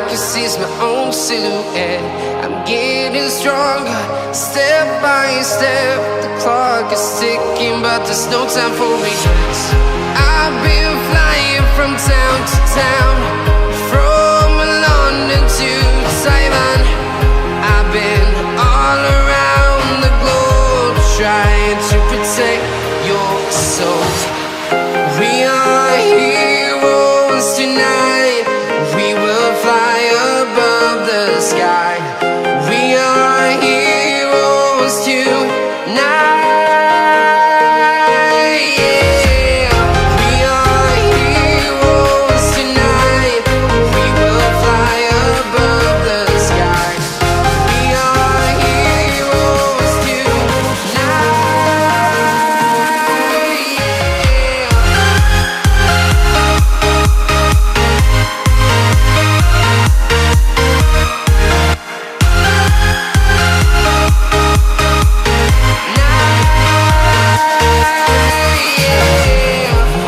I can see my own silhouette. I'm getting stronger, step by step. The clock is ticking, but there's no time for regrets. I've been flying from town to town, from London to Taiwan. I've been all around the globe, trying to protect your soul. We are heroes tonight. We will fly above the sky. We are heroes tonight. Yeah. We are heroes tonight. We will fly above the sky. We are heroes tonight.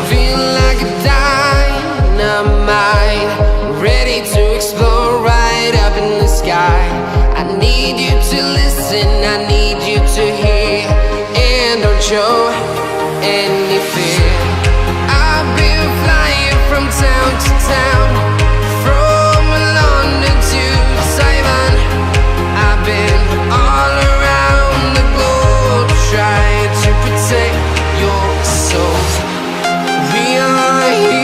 Feel like a dynamite, ready to explode right up in the sky. I need you to listen, I need you to hear, and don't show. And